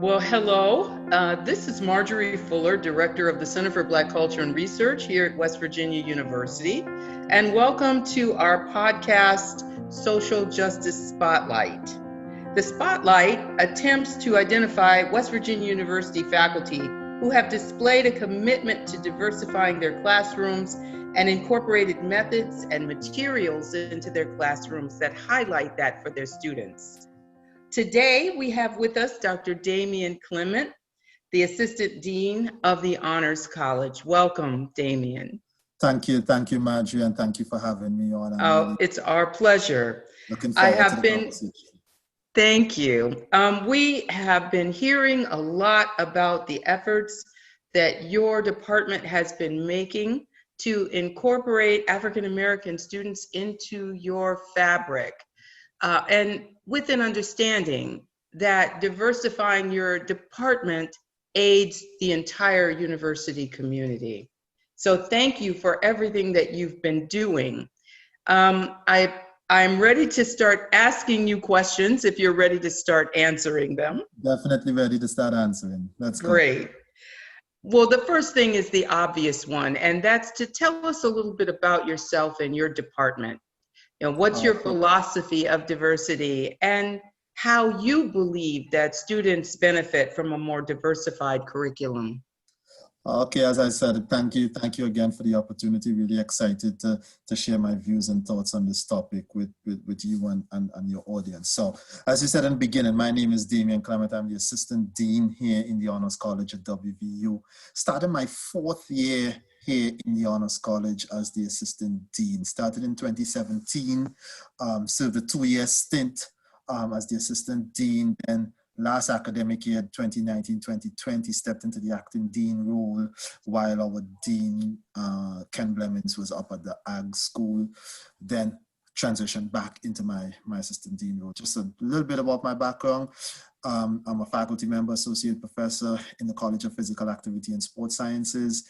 Well, hello. This is Marjorie Fuller, Director of the Center for Black Culture and Research here at West Virginia University. And welcome to our podcast, Social Justice Spotlight. The Spotlight attempts to identify West Virginia University faculty who have displayed a commitment to diversifying their classrooms and incorporated methods and materials into their classrooms that highlight that for their students. Today, we have with us Dr. Damian Clement, the Assistant Dean of the Honors College. Welcome, Damian. Thank you, Marjorie, and thank you for having me on. Oh, it's our pleasure. Looking forward to the conversation. Thank you. We have been hearing a lot about the efforts that your department has been making to incorporate African American students into your fabric. And with an understanding that diversifying your department aids the entire university community. So thank you for everything that you've been doing. I'm ready to start asking you questions if you're ready to start answering them. Definitely ready to start answering. That's great. Well, the first thing is the obvious one, and that's to tell us a little bit about yourself and your department. What's your philosophy of diversity and how you believe that students benefit from a more diversified curriculum? Okay, as I said, thank you again for the opportunity. Really excited to share my views and thoughts on this topic with you and your audience. So, as you said in the beginning, my name is Damien Clement. I'm the Assistant Dean here in the Honors College at WVU. Started my fourth year here in the Honors College as the Assistant Dean. Started in 2017, served a 2-year stint as the Assistant Dean. Then last academic year, 2019-2020, stepped into the acting dean role while our dean, Ken Blemons, was up at the Ag School. Then transitioned back into my assistant dean role. Just a little bit about my background. I'm a faculty member, associate professor in the College of Physical Activity and Sports Sciences.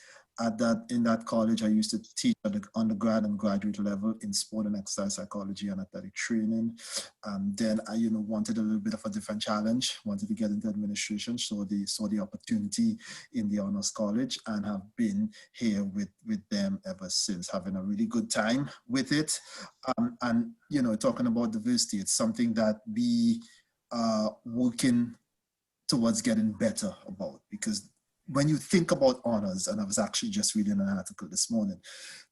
In that college, I used to teach at the undergrad and graduate level in sport and exercise psychology and athletic training. Then I, wanted a little bit of a different challenge, wanted to get into administration, saw the opportunity in the Honors College and have been here with them ever since, having a really good time with it. And, talking about diversity, it's something that we are working towards getting better about, because when you think about honors, and I was actually just reading an article this morning,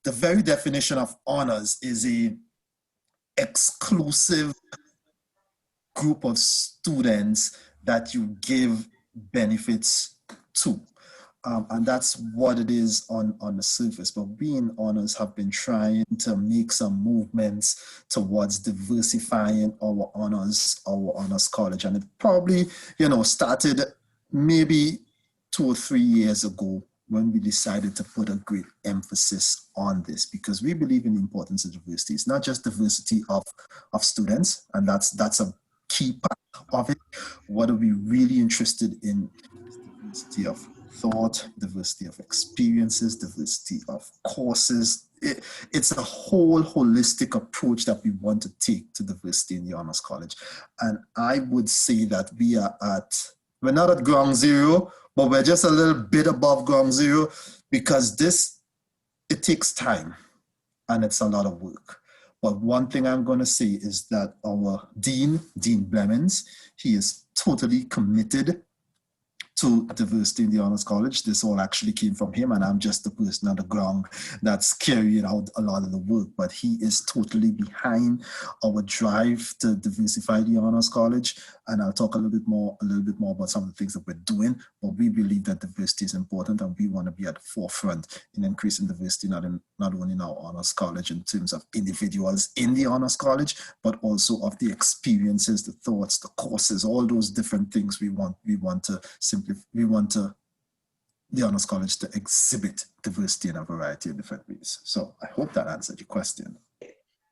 the very definition of honors is a exclusive group of students that you give benefits to. And that's what it is on the surface. But we in honors have been trying to make some movements towards diversifying our honors college. And it probably, started maybe 2 or 3 years ago when we decided to put a great emphasis on this, because we believe in the importance of diversity. It's not just diversity of students, and that's a key part of it. What are we really interested in? Diversity of thought, diversity of experiences, diversity of courses. It's a whole holistic approach that we want to take to diversity in the Honors College. And I would say that we're not at ground zero, but we're just a little bit above ground zero, because it takes time and it's a lot of work. But one thing I'm going to say is that our Dean Blemons, he is totally committed to diversity in the Honors College. This all actually came from him, and I'm just the person on the ground that's carrying out a lot of the work. But he is totally behind our drive to diversify the Honors College, and I'll talk a little bit more about some of the things that we're doing. But we believe that diversity is important, and we want to be at the forefront in increasing diversity, not only in our Honors College in terms of individuals in the Honors College, but also of the experiences, the thoughts, the courses, all those different things we want the Honors College to exhibit diversity in a variety of different ways. So I hope that answered your question.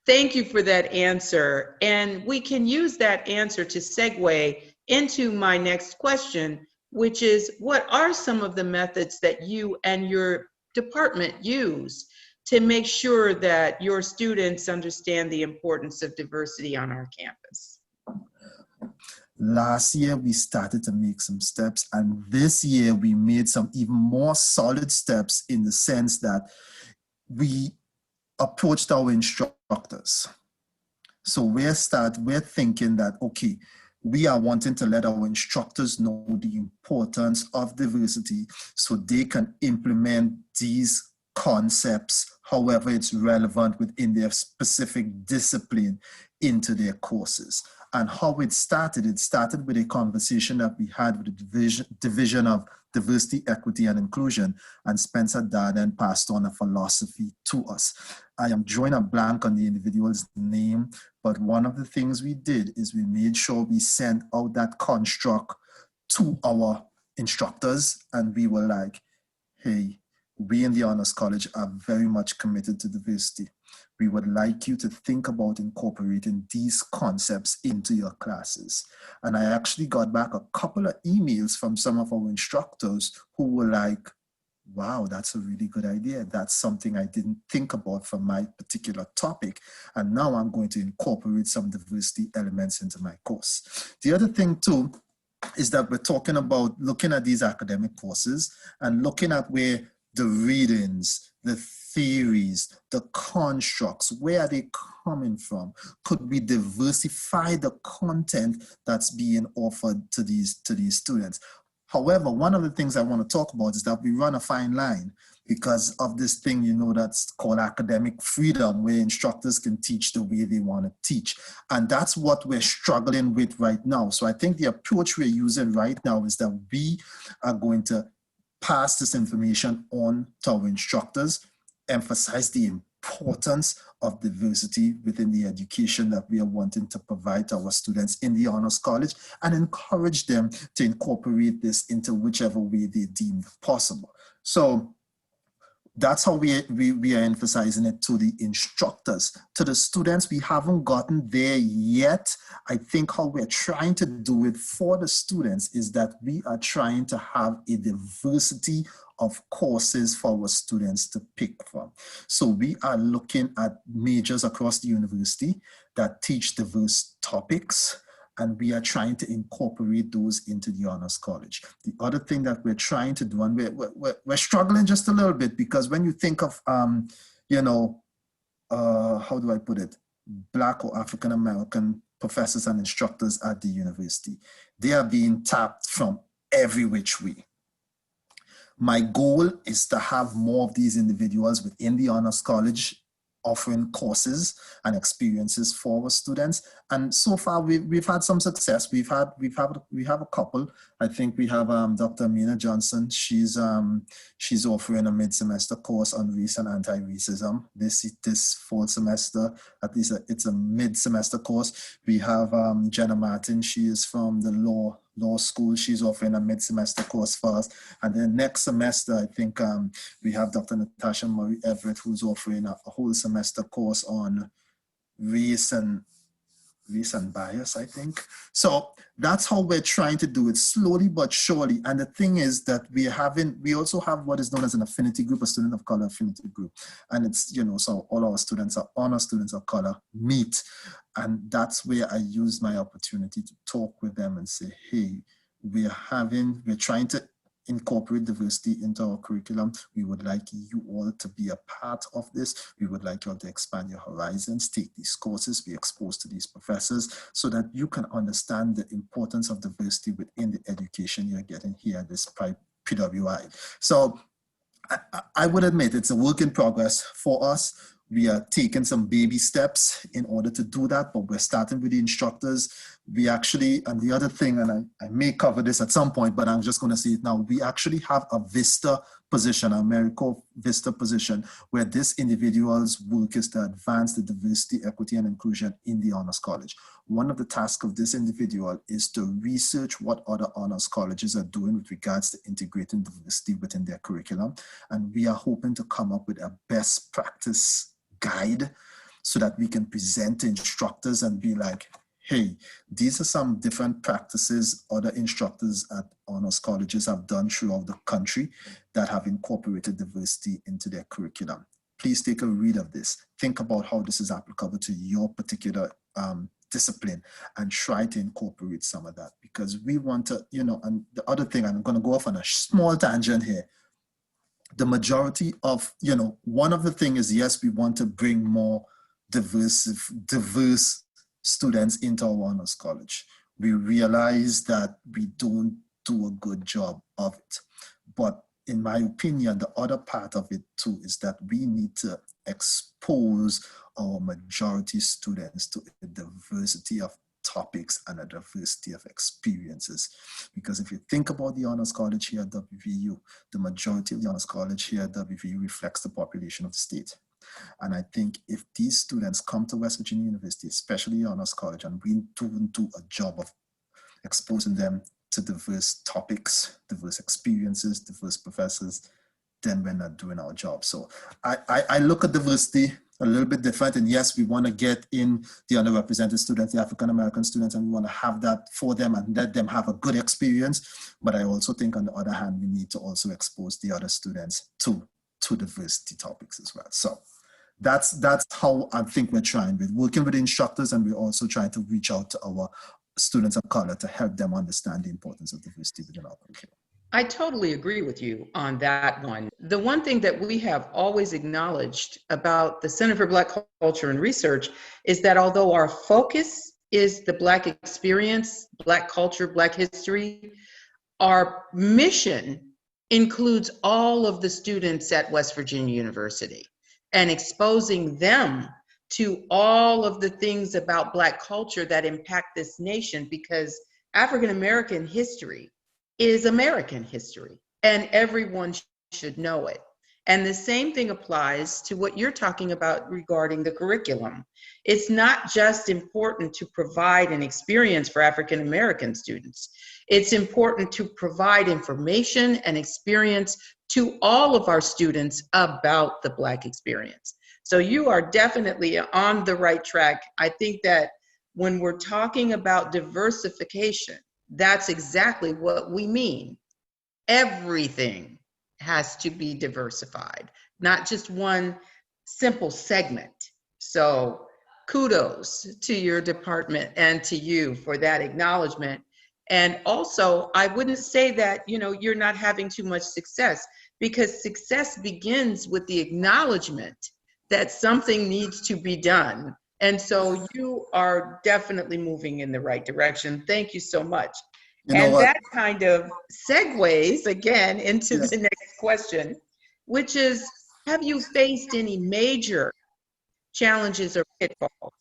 Thank you for that answer. And we can use that answer to segue into my next question, which is, what are some of the methods that you and your department use to make sure that your students understand the importance of diversity on our campus? Last year, we started to make some steps, and this year we made some even more solid steps in the sense that we approached our instructors. So we're thinking that, okay, we are wanting to let our instructors know the importance of diversity so they can implement these concepts, however it's relevant within their specific discipline, into their courses. And how it started with a conversation that we had with the division of Diversity, Equity, and Inclusion, and Spencer Darden passed on a philosophy to us. I am drawing a blank on the individual's name, but one of the things we did is we made sure we sent out that construct to our instructors, and we were like, hey, we in the Honors College are very much committed to diversity. We would like you to think about incorporating these concepts into your classes. And I actually got back a couple of emails from some of our instructors who were like, wow, that's a really good idea. That's something I didn't think about for my particular topic. And now I'm going to incorporate some diversity elements into my course. The other thing too is that we're talking about looking at these academic courses and looking at where the readings, the theories, the constructs, where are they coming from? Could we diversify the content that's being offered to these students? However, one of the things I want to talk about is that we run a fine line because of this thing, that's called academic freedom, where instructors can teach the way they want to teach. And that's what we're struggling with right now. So I think the approach we're using right now is that we are going to pass this information on to our instructors, emphasize the importance of diversity within the education that we are wanting to provide to our students in the Honors College, and encourage them to incorporate this into whichever way they deem possible. So that's how we are emphasizing it to the instructors. To the students, we haven't gotten there yet. I think how we're trying to do it for the students is that we are trying to have a diversity of courses for our students to pick from. So we are looking at majors across the university that teach diverse topics, and we are trying to incorporate those into the Honors College. The other thing that we're trying to do, and we're struggling just a little bit, because when you think of, how do I put it, Black or African American professors and instructors at the university, they are being tapped from every which way. My goal is to have more of these individuals within the Honors College offering courses and experiences for our students. And so far we've had some success. We have a couple. I think we have Dr. Amina Johnson. She's offering a mid-semester course on race and anti-racism this fall semester. At least it's a mid-semester course. We have Jenna Martin. She is from the law school. She's offering a mid-semester course for us. And then next semester, I think we have Dr. Natasha Murray Everett, who's offering a whole semester course on race and bias, I think. So that's how we're trying to do it, slowly but surely. And the thing is that we also have what is known as an affinity group, a student of color affinity group. And it's, so all our students are honor students of color meet. And that's where I use my opportunity to talk with them and say, hey, we're trying to incorporate diversity into our curriculum. We would like you all to be a part of this. We would like you all to expand your horizons, take these courses, be exposed to these professors, so that you can understand the importance of diversity within the education you're getting here at this PWI. So I would admit it's a work in progress for us. We are taking some baby steps in order to do that, but we're starting with the instructors. We actually, and the other thing, and I may cover this at some point, but I'm just going to say it now. We actually have a Vista position, a AmeriCorps Vista position, where this individual's work is to advance the diversity, equity, and inclusion in the Honors College. One of the tasks of this individual is to research what other honors colleges are doing with regards to integrating diversity within their curriculum. And we are hoping to come up with a best practice guide so that we can present to instructors and be like, hey, these are some different practices other instructors at honors colleges have done throughout the country that have incorporated diversity into their curriculum. Please take a read of this. Think about how this is applicable to your particular discipline and try to incorporate some of that, because we want to, and the other thing, I'm going to go off on a small tangent here. The majority of, one of the things is, yes, we want to bring more diverse students into our honors college. We realize that we don't do a good job of it. But in my opinion, the other part of it too is that we need to expose our majority students to a diversity of topics and a diversity of experiences. Because if you think about the honors college here at WVU, the majority of the honors college here at WVU reflects the population of the state. And I think if these students come to West Virginia University, especially honors college, and we don't do a job of exposing them to diverse topics, diverse experiences, diverse professors, then we're not doing our job. So I look at diversity a little bit different. And yes, we want to get in the underrepresented students, the African-American students, and we want to have that for them and let them have a good experience. But I also think on the other hand, we need to also expose the other students to diversity topics as well. So that's how I think we're trying with working with instructors, and we're also trying to reach out to our students of color to help them understand the importance of diversity within our curriculum. I totally agree with you on that one. The one thing that we have always acknowledged about the Center for Black Culture and Research is that although our focus is the Black experience, Black culture, Black history, our mission includes all of the students at West Virginia University and exposing them to all of the things about Black culture that impact this nation, because African American history is American history and everyone should know it. And the same thing applies to what you're talking about regarding the curriculum. It's not just important to provide an experience for African American students. It's important to provide information and experience to all of our students about the Black experience. So you are definitely on the right track. I think that when we're talking about diversification, that's exactly what we mean. Everything has to be diversified, not just one simple segment. So kudos to your department and to you for that acknowledgement. And also, I wouldn't say that, you're not having too much success, because success begins with the acknowledgement that something needs to be done. And so you are definitely moving in the right direction. Thank you so much. And that kind of segues again into the next question, which is, have you faced any major challenges or pitfalls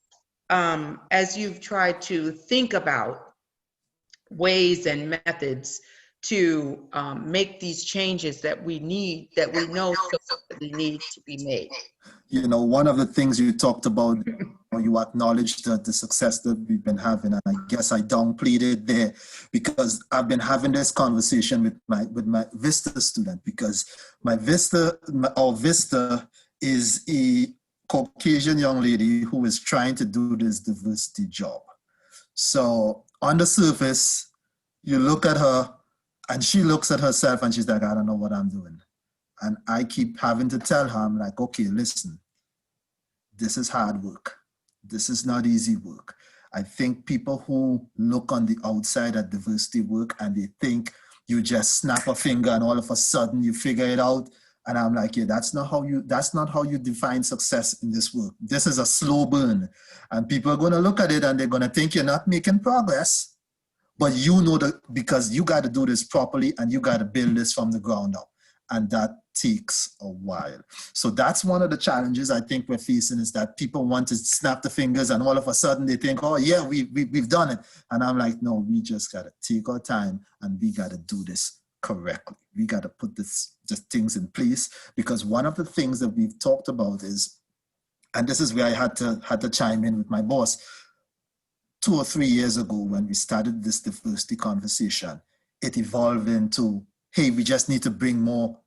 as you've tried to think about ways and methods to make these changes that we know so need to be made? One of the things you talked about, you acknowledged the success that we've been having, and I guess I downplayed it there because I've been having this conversation with my Vista student, because our Vista is a Caucasian young lady who is trying to do this diversity job. So on the surface, you look at her and she looks at herself and she's like, I don't know what I'm doing. And I keep having to tell her, I'm like, okay, listen, this is hard work. This is not easy work. I think people who look on the outside at diversity work and they think you just snap a finger and all of a sudden you figure it out. And I'm like, yeah, that's not how you define success in this work. This is a slow burn. And people are going to look at it and they're going to think you're not making progress. But that because you got to do this properly and you got to build this from the ground up. And that takes a while. So that's one of the challenges I think we're facing, is that people want to snap the fingers and all of a sudden they think, oh yeah, we've done it. And I'm like, no, we just got to take our time and we got to do this correctly. We got to put the things in place, because one of the things that we've talked about is, and this is where I had to chime in with my boss, 2 or 3 years ago when we started this diversity conversation, it evolved into, hey, we just need to bring more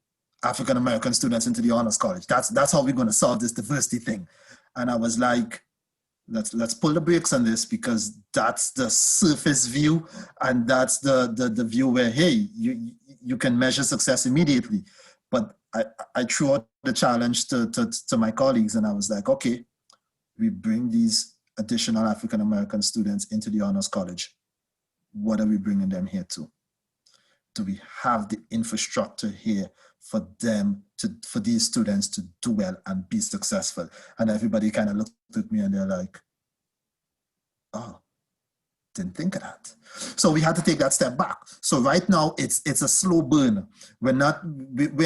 African-American students into the honors college. That's how we're going to solve this diversity thing. And I was like, let's pull the brakes on this, because that's the surface view, and that's the view where, hey, you can measure success immediately. But I threw out the challenge to my colleagues, and I was like, okay, we bring these additional African American students into the honors college, what are we bringing them here to? Do we have the infrastructure here for these students to do well and be successful? And everybody kind of looked at me and they're like, oh, didn't think of that. So we had to take that step back. So right now it's a slow burn. We're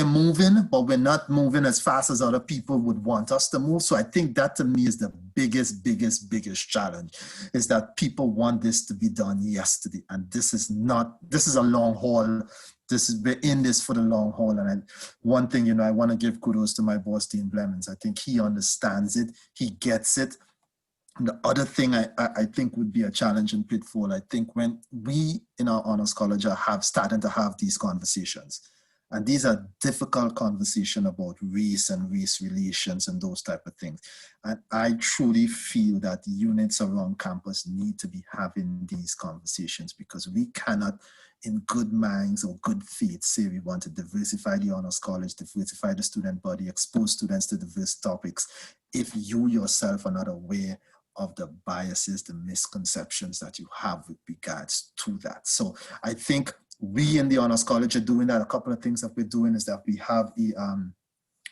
moving, but we're not moving as fast as other people would want us to move. So I think that to me is the biggest challenge, is that people want this to be done yesterday. And this is a long haul. We're in this for the long haul. And one thing, I want to give kudos to my boss, Dean Blemons. I think he understands it. He gets it. And the other thing I think would be a challenge in Pitfall, I think when we in our honors college are starting to have these conversations, and these are difficult conversations about race and race relations and those type of things. And I truly feel that units around campus need to be having these conversations, because we cannot, in good minds or good faith, say we want to diversify the honors college, diversify the student body, expose students to diverse topics, if you yourself are not aware of the biases, the misconceptions that you have with regards to that. So I think we in the honors college are doing that. A couple of things that we're doing is that we have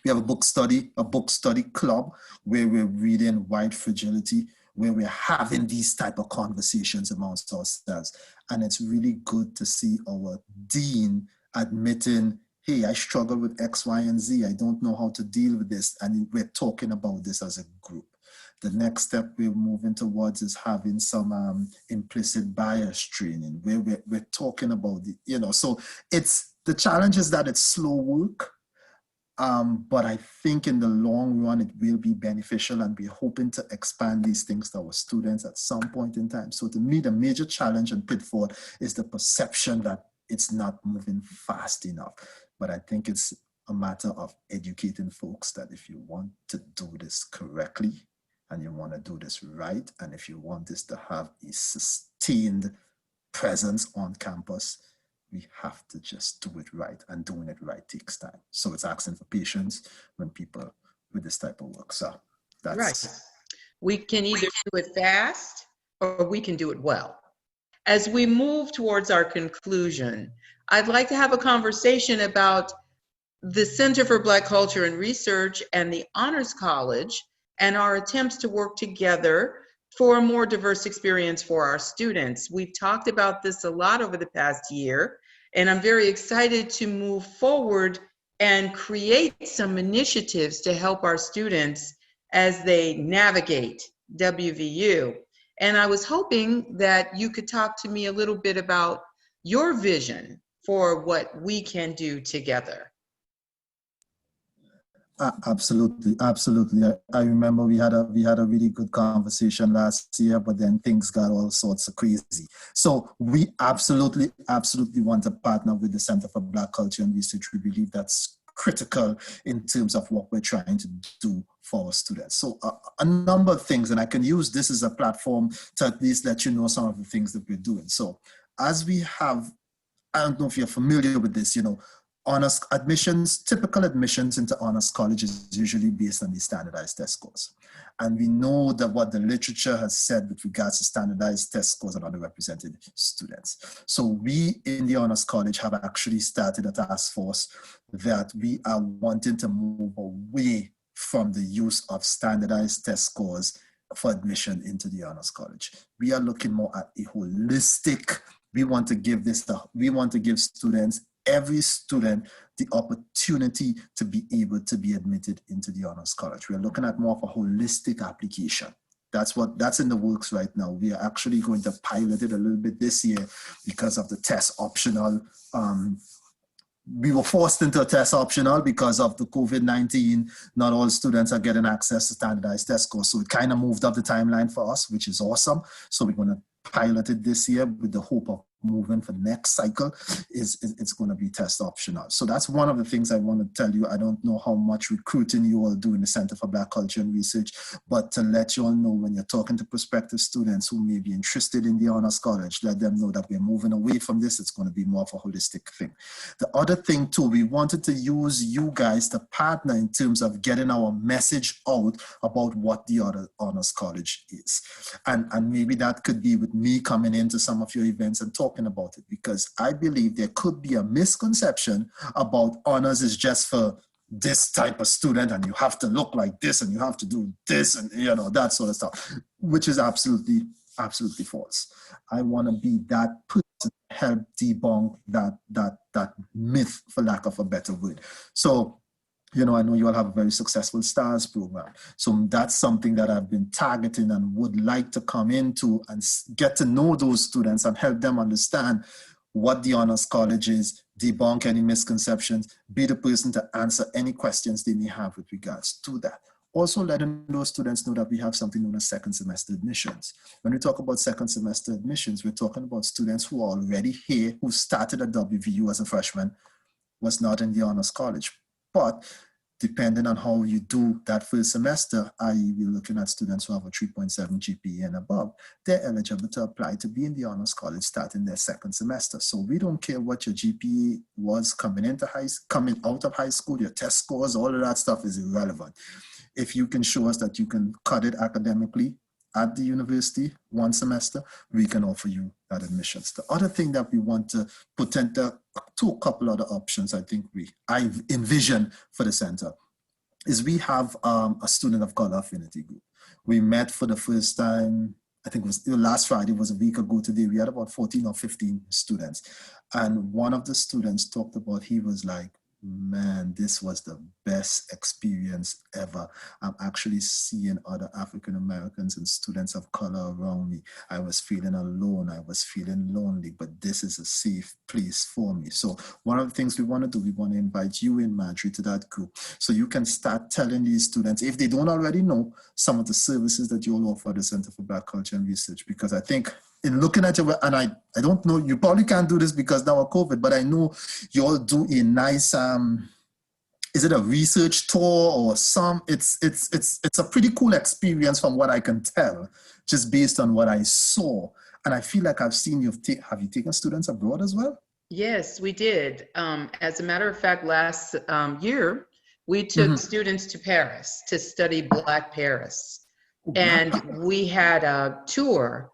a book study club where we're reading White Fragility, where we're having these type of conversations amongst ourselves. And it's really good to see our dean admitting, hey, I struggle with X, Y, and Z. I don't know how to deal with this. And we're talking about this as a group. The next step we're moving towards is having some implicit bias training, where we're talking about so it's the challenge is that it's slow work, but I think in the long run it will be beneficial, and we're hoping to expand these things to our students at some point in time. So to me, the major challenge in Pitfall is the perception that it's not moving fast enough. But I think it's a matter of educating folks that if you want to do this correctly, and you want to do this right, and if you want this to have a sustained presence on campus, we have to just do it right, and doing it right takes time. So it's asking for patience when people with this type of work. So that's right. We can either do it fast or we can do it well. As we move towards our conclusion, I'd like to have a conversation about the Center for Black Culture and Research and the Honors College, and our attempts to work together for a more diverse experience for our students. We've talked about this a lot over the past year, and I'm very excited to move forward and create some initiatives to help our students as they navigate WVU. And I was hoping that you could talk to me a little bit about your vision for what we can do together. Absolutely. I remember we had a really good conversation last year, but then things got all sorts of crazy. So we absolutely want to partner with the Center for Black Culture and Research. We believe that's critical in terms of what we're trying to do for our students. So a number of things, and I can use this as a platform to at least let you know some of the things that we're doing. So as we have, I don't know if you're familiar with this, honors admissions, typical admissions into honors college is usually based on the standardized test scores. And we know that what the literature has said with regards to standardized test scores on underrepresented students. So we in the honors college have actually started a task force that we are wanting to move away from the use of standardized test scores for admission into the honors college. We are looking more at a holistic, we want to give students, every student, the opportunity to be able to be admitted into the honors college. We're looking at more of a holistic application. That's in the works right now. We are actually going to pilot it a little bit this year because of the test optional. We were forced into a test optional because of the COVID-19. Not all students are getting access to standardized test scores. So it kind of moved up the timeline for us, which is awesome. So we're going to pilot it this year with the hope of moving for next cycle, it's going to be test optional. So that's one of the things I want to tell you. I don't know how much recruiting you all do in the Center for Black Culture and Research, but to let you all know, when you're talking to prospective students who may be interested in the honors college, let them know that we're moving away from this. It's going to be more of a holistic thing. The other thing too, we wanted to use you guys to partner in terms of getting our message out about what the other honors college is. And maybe that could be with me coming into some of your events and talking about it, because I believe there could be a misconception about honors is just for this type of student and you have to look like this and you have to do this and that sort of stuff, which is absolutely false. I want to be that person to help debunk that myth, for lack of a better word. So I know you all have a very successful STARS program. So that's something that I've been targeting and would like to come into and get to know those students and help them understand what the honors college is, debunk any misconceptions, be the person to answer any questions they may have with regards to that. Also letting those students know that we have something known as second semester admissions. When we talk about second semester admissions, we're talking about students who are already here, who started at WVU as a freshman, was not in the honors college. But depending on how you do that first semester, i.e. we're looking at students who have a 3.7 GPA and above, they're eligible to apply to be in the honors college starting their second semester. So we don't care what your GPA was coming out of high school, your test scores, all of that stuff is irrelevant. If you can show us that you can cut it academically at the university one semester, we can offer you that admissions. The other thing that we want to put into a couple other options I envision for the center is we have a student of color affinity group. We met for the first time, I think it was last Friday, was a week ago today. We had about 14 or 15 students. And one of the students talked about, he was like, man, this was the best experience ever. I'm actually seeing other African Americans and students of color around me. I was feeling alone. I was feeling lonely, but this is a safe place for me. So one of the things we want to do, we want to invite you in, Marjorie, to that group. So you can start telling these students, if they don't already know, some of the services that you'll offer at the Center for Black Culture and Research. Because I think in looking at your, and I don't know, you probably can't do this because now of COVID, but I know you all do a nice, is it a research tour or it's a pretty cool experience from what I can tell, just based on what I saw. And I feel like I've seen have you taken students abroad as well? Yes, we did. As a matter of fact, last year, we took students to Paris to study Black Paris. And we had a tour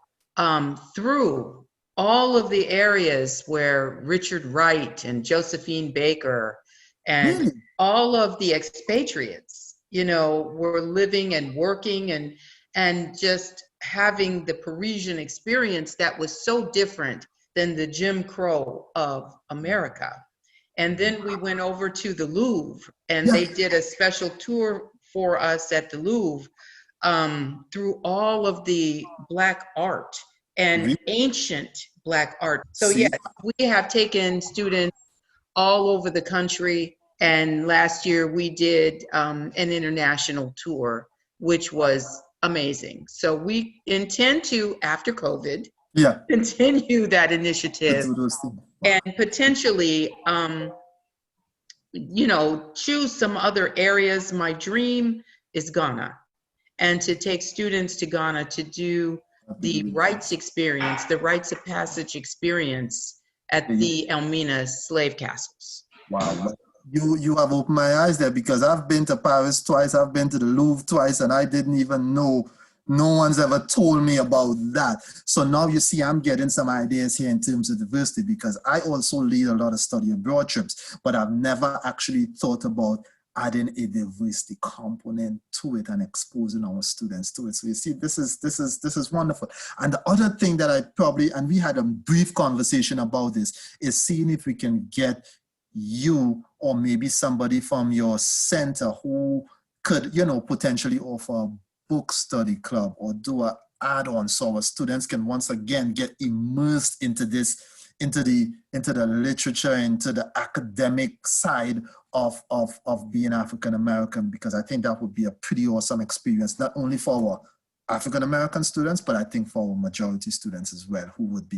through all of the areas where Richard Wright and Josephine Baker and all of the expatriates, were living and working and just having the Parisian experience that was so different than the Jim Crow of America. And then we went over to the Louvre and they did a special tour for us at the Louvre through all of the Black art and ancient Black art. So yes, we have taken students all over the country. And last year we did an international tour, which was amazing. So we intend to, after COVID, continue that initiative and potentially, choose some other areas. My dream is Ghana, and to take students to Ghana to do the rites experience, the rites of passage experience at the Elmina slave castles. Wow. You have opened my eyes there, because I've been to Paris twice, I've been to the Louvre twice, and I didn't even know. No one's ever told me about that. So now you see, I'm getting some ideas here in terms of diversity, because I also lead a lot of study abroad trips, but I've never actually thought about adding a diversity component to it and exposing our students to it. So you see, this is wonderful. And the other thing that and we had a brief conversation about this, is seeing if we can get you or maybe somebody from your center who could, potentially offer a book study club or do an add-on, so our students can once again get immersed into this, into the literature, into the academic side of being African American, because I think that would be a pretty awesome experience, not only for our African American students, but I think for our majority students as well who would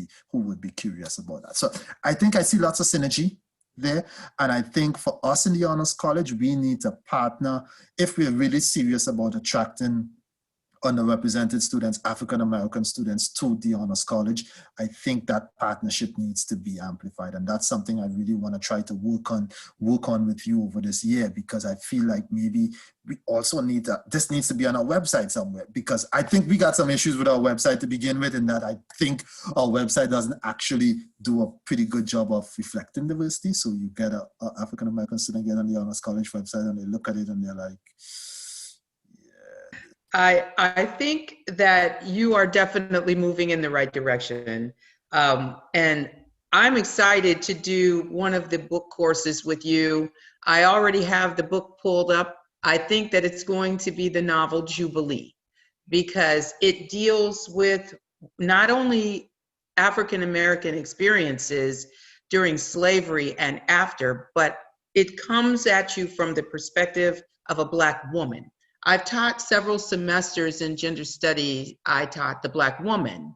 be curious about that. So I think I see lots of synergy there. And I think for us in the Honors College, we need to partner if we're really serious about attracting underrepresented students, African American students to the Honors College. I think that partnership needs to be amplified. And that's something I really want to try to work on with you over this year, because I feel like maybe we also this needs to be on our website somewhere, because I think we got some issues with our website to begin with, in that I think our website doesn't actually do a pretty good job of reflecting diversity. So you get an African American student get on the Honors College website and they look at it and they're like, I think that you are definitely moving in the right direction. And I'm excited to do one of the book courses with you. I already have the book pulled up. I think that it's going to be the novel Jubilee, because it deals with not only African American experiences during slavery and after, but it comes at you from the perspective of a Black woman. I've taught several semesters in gender studies. I taught the Black woman.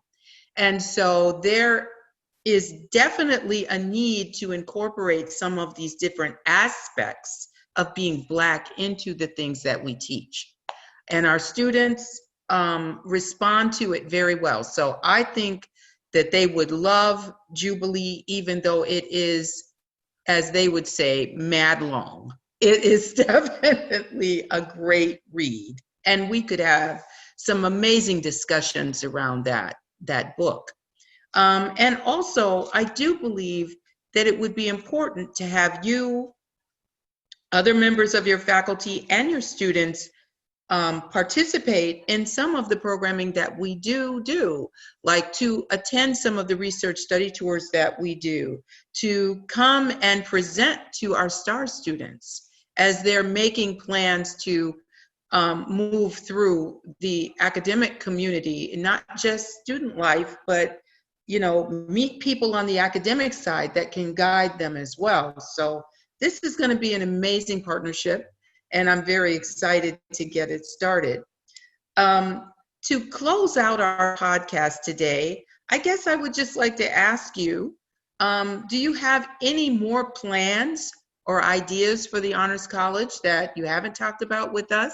And so there is definitely a need to incorporate some of these different aspects of being Black into the things that we teach. And our students respond to it very well. So I think that they would love Jubilee, even though it is, as they would say, mad long. It is definitely a great read, and we could have some amazing discussions around that book. And also, I do believe that it would be important to have you, other members of your faculty, and your students participate in some of the programming that we do, like to attend some of the research study tours that we do, to come and present to our STAR students as they're making plans to move through the academic community, not just student life, but meet people on the academic side that can guide them as well. So this is going to be an amazing partnership, and I'm very excited to get it started. To close out our podcast today, I guess I would just like to ask you, do you have any more plans or ideas for the Honors College that you haven't talked about with us?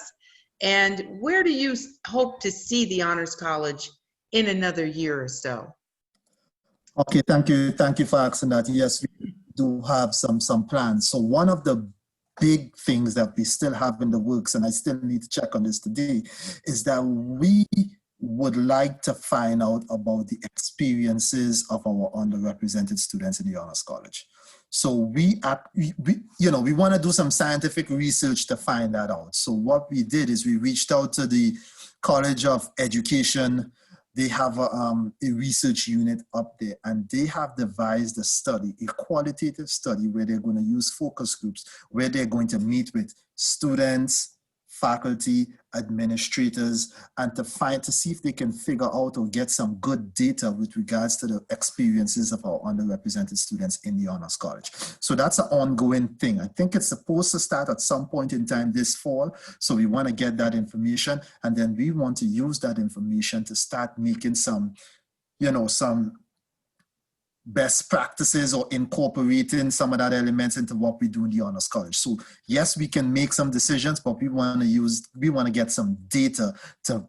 And where do you hope to see the Honors College in another year or so? Okay, thank you for asking that. Yes, we do have some plans. So one of the big things that we still have in the works, and I still need to check on this today, is that we would like to find out about the experiences of our underrepresented students in the Honors College. So we want to do some scientific research to find that out. So what we did is we reached out to the College of Education. They have a research unit up there, and they have devised a study, a qualitative study, where they're going to use focus groups, where they're going to meet with students, faculty, administrators, and to see if they can figure out or get some good data with regards to the experiences of our underrepresented students in the Honors College. So that's an ongoing thing. I think it's supposed to start at some point in time this fall. So we want to get that information, and then we want to use that information to start making some best practices or incorporating some of that elements into what we do in the Honors College. So yes, we can make some decisions, but we want to get some data to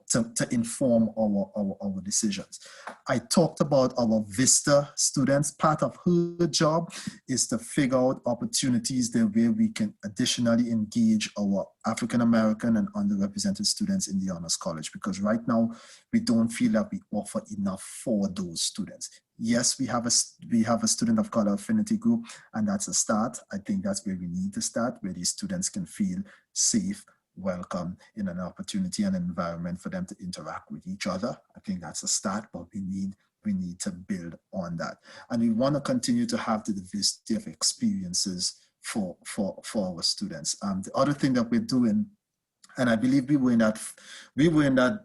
inform our decisions. I talked about our VISTA students. Part of her job is to figure out opportunities there where we can additionally engage our African American and underrepresented students in the Honors College, because right now we don't feel that we offer enough for those students. Yes, we have a student of color affinity group, and that's a start. I think that's where we need to start, where these students can feel safe, welcome, in an opportunity and environment for them to interact with each other. I think that's a start, but we need to build on that. And we want to continue to have the diversity of experiences for our students. The other thing that we're doing, and I believe we were in that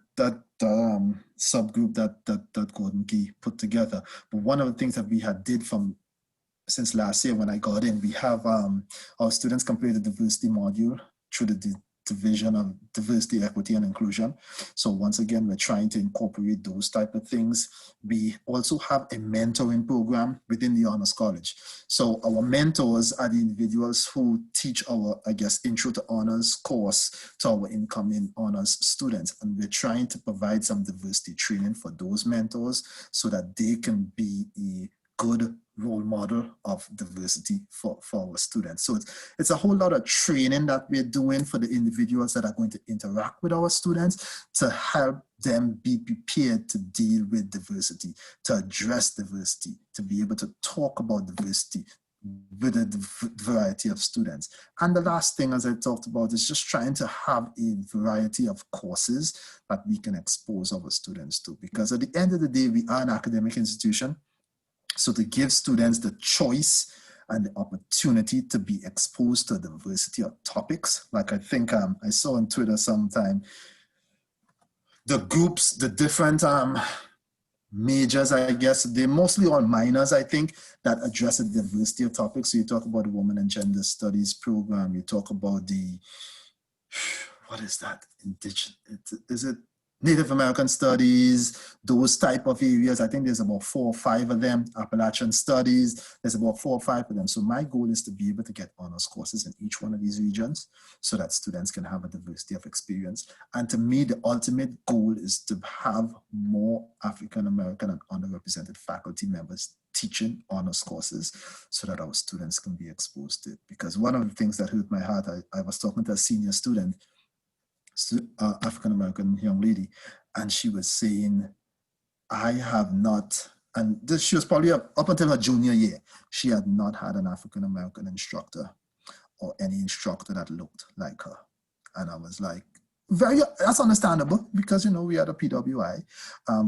subgroup that Gordon Key put together. But one of the things that we did since last year when I got in, we have our students complete the diversity module through the Division of Diversity, Equity, and Inclusion. So once again, we're trying to incorporate those type of things. We also have a mentoring program within the Honors College. So our mentors are the individuals who teach our, Intro to Honors course to our incoming honors students. And we're trying to provide some diversity training for those mentors so that they can be a good role model of diversity for our students. So it's a whole lot of training that we're doing for the individuals that are going to interact with our students to help them be prepared to deal with diversity, to address diversity, to be able to talk about diversity with a variety of students. And the last thing, as I talked about, is just trying to have a variety of courses that we can expose our students to. Because at the end of the day, we are an academic institution. So to give students the choice and the opportunity to be exposed to a diversity of topics, like I think I saw on Twitter sometime, the groups, the different majors, they're mostly all minors, I think, that address a diversity of topics. So you talk about the Women and Gender Studies program, you talk about the, what is that? Is it Native American Studies, those type of areas. I think there's about 4 or 5 of them. Appalachian Studies, there's about 4 or 5 of them. So my goal is to be able to get honors courses in each one of these regions so that students can have a diversity of experience. And to me, the ultimate goal is to have more African American and underrepresented faculty members teaching honors courses so that our students can be exposed to it. Because one of the things that hurt my heart, I was talking to a senior student, African-American young lady, and she was saying, I have not, and she was probably up until her junior year, she had not had an African-American instructor or any instructor that looked like her. And I was like, that's understandable because, we had a PWI,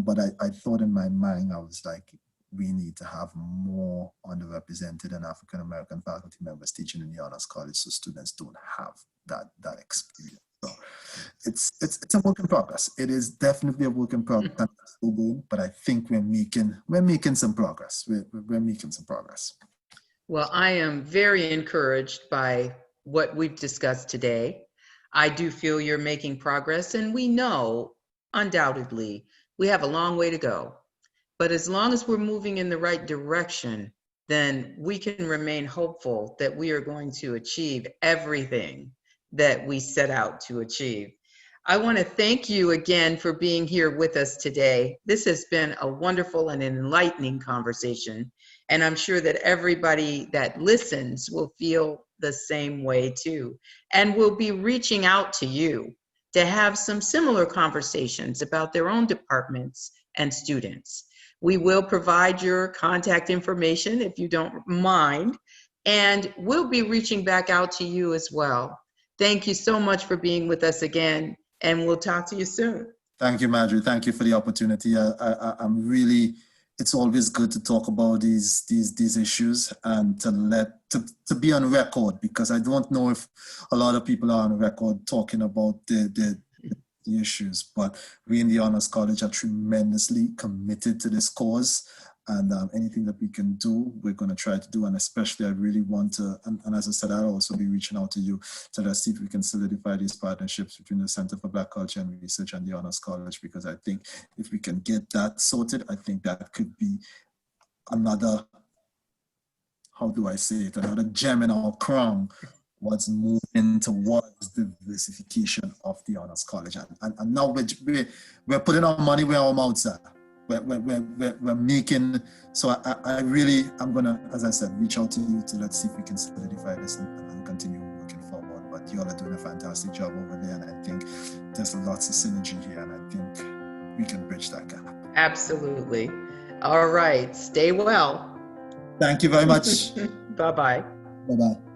but I thought in my mind, I was like, we need to have more underrepresented and African-American faculty members teaching in the Honors College so students don't have that experience. So it's a work in progress. It is definitely a work in progress, but I think we're making some progress. We're making some progress. Well, I am very encouraged by what we've discussed today. I do feel you're making progress, and we know undoubtedly we have a long way to go. But as long as we're moving in the right direction, then we can remain hopeful that we are going to achieve everything that we set out to achieve. I want to thank you again for being here with us today. This has been a wonderful and enlightening conversation, and I'm sure that everybody that listens will feel the same way too, and will be reaching out to you to have some similar conversations about their own departments and students. We will provide your contact information if you don't mind, and we'll be reaching back out to you as well. Thank you so much for being with us again, and we'll talk to you soon. Thank you, Marjorie. Thank you for the opportunity. I'm really, it's always good to talk about these issues and to be on record, because I don't know if a lot of people are on record talking about the issues, but we in the Honors College are tremendously committed to this cause. And anything that we can do, we're going to try to do. And especially, I really want to, and as I said, I'll also be reaching out to you to see if we can solidify these partnerships between the Center for Black Culture and Research and the Honors College, because I think if we can get that sorted, I think that could be another, another gem in our crown what's moving towards the diversification of the Honors College. And now we're putting our money where our mouths are. We're making, so I'm gonna, as I said, reach out to you to let's see if we can solidify this and continue working forward. But you all are doing a fantastic job over there, and I think there's lots of synergy here, and I think we can bridge that gap. Absolutely. All right, stay well. Thank you very much. Bye-bye. Bye-bye.